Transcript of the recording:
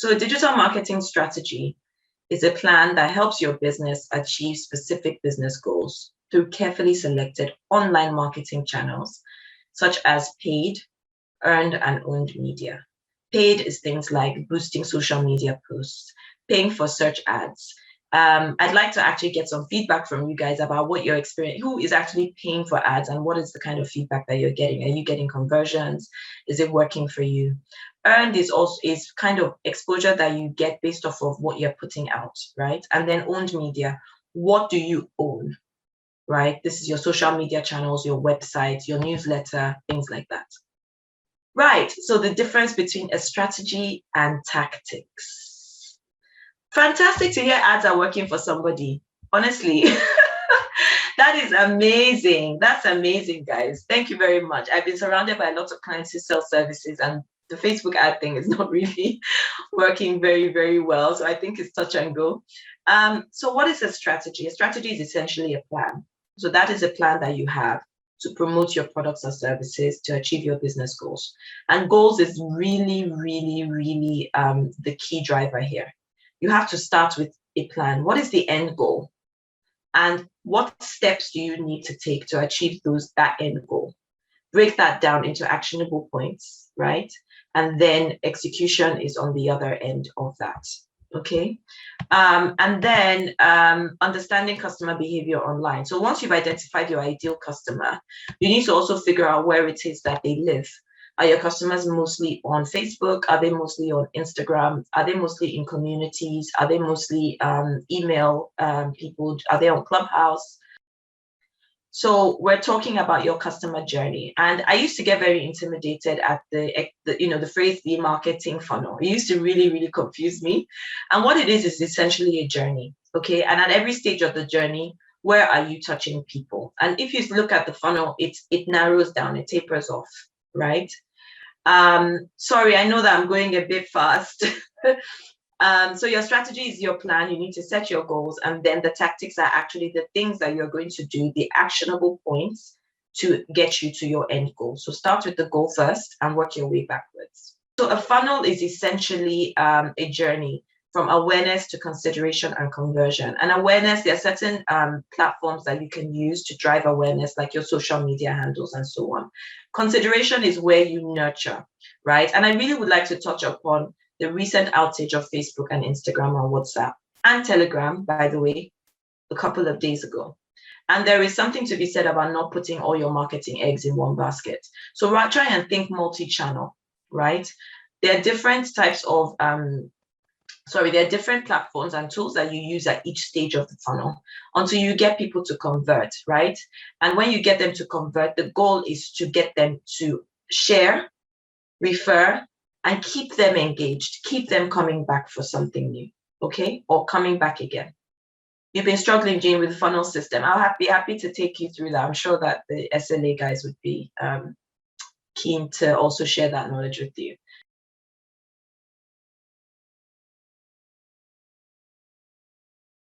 So a digital marketing strategy is a plan that helps your business achieve specific business goals through carefully selected online marketing channels, such as paid, earned, and owned media. Paid is things like boosting social media posts, paying for search ads. I'd like to actually get some feedback from you guys about what you're experiencing, who is actually paying for ads, and what is the kind of feedback that you're getting. Are you getting conversions? Is it working for you? Earned is kind of exposure that you get based off of what you're putting out, right? And then owned media, what do you own, right? This is your social media channels, your website, your newsletter, things like that. Right, so the difference between a strategy and tactics. Fantastic to hear ads are working for somebody. Honestly, that is amazing. That's amazing, guys. Thank you very much. I've been surrounded by lots of clients who sell services, and the Facebook ad thing is not really working very, very well. So I think it's touch and go. So what is a strategy? A strategy is essentially a plan. So that is a plan that you have to promote your products or services to achieve your business goals. And goals is really, really, really the key driver here. You have to start with a plan. What is the end goal? And what steps do you need to take to achieve that end goal? Break that down into actionable points, right? And then execution is on the other end of that. Okay. And then understanding customer behavior online. So once you've identified your ideal customer, you need to also figure out where it is that they live. Are your customers mostly on Facebook? Are they mostly on Instagram? Are they mostly in communities? Are they mostly email people? Are they on Clubhouse? So we're talking about your customer journey. And I used to get very intimidated at the phrase, the marketing funnel. It used to really, really confuse me. And what it is essentially a journey, okay? And at every stage of the journey, where are you touching people? And if you look at the funnel, it narrows down, it tapers off, right? Sorry, I know that I'm going a bit fast. So your strategy is your plan. You need to set your goals, and then the tactics are actually the things that you're going to do, the actionable points to get you to your end goal. So start with the goal first and work your way backwards. So a funnel is essentially a journey from awareness to consideration and conversion. And awareness, there are certain platforms that you can use to drive awareness, like your social media handles and so on. Consideration is where you nurture, right? And I really would like to touch upon the recent outage of Facebook and Instagram and WhatsApp and Telegram, by the way, a couple of days ago. And there is something to be said about not putting all your marketing eggs in one basket. So try and think multi-channel, right? There are different types of, there are different platforms and tools that you use at each stage of the funnel until you get people to convert, right? And when you get them to convert, the goal is to get them to share, refer, and keep them engaged, keep them coming back for something new, okay? Or coming back again. You've been struggling, Jane, with the funnel system. I'll be happy to take you through that. I'm sure that the SLA guys would be keen to also share that knowledge with you.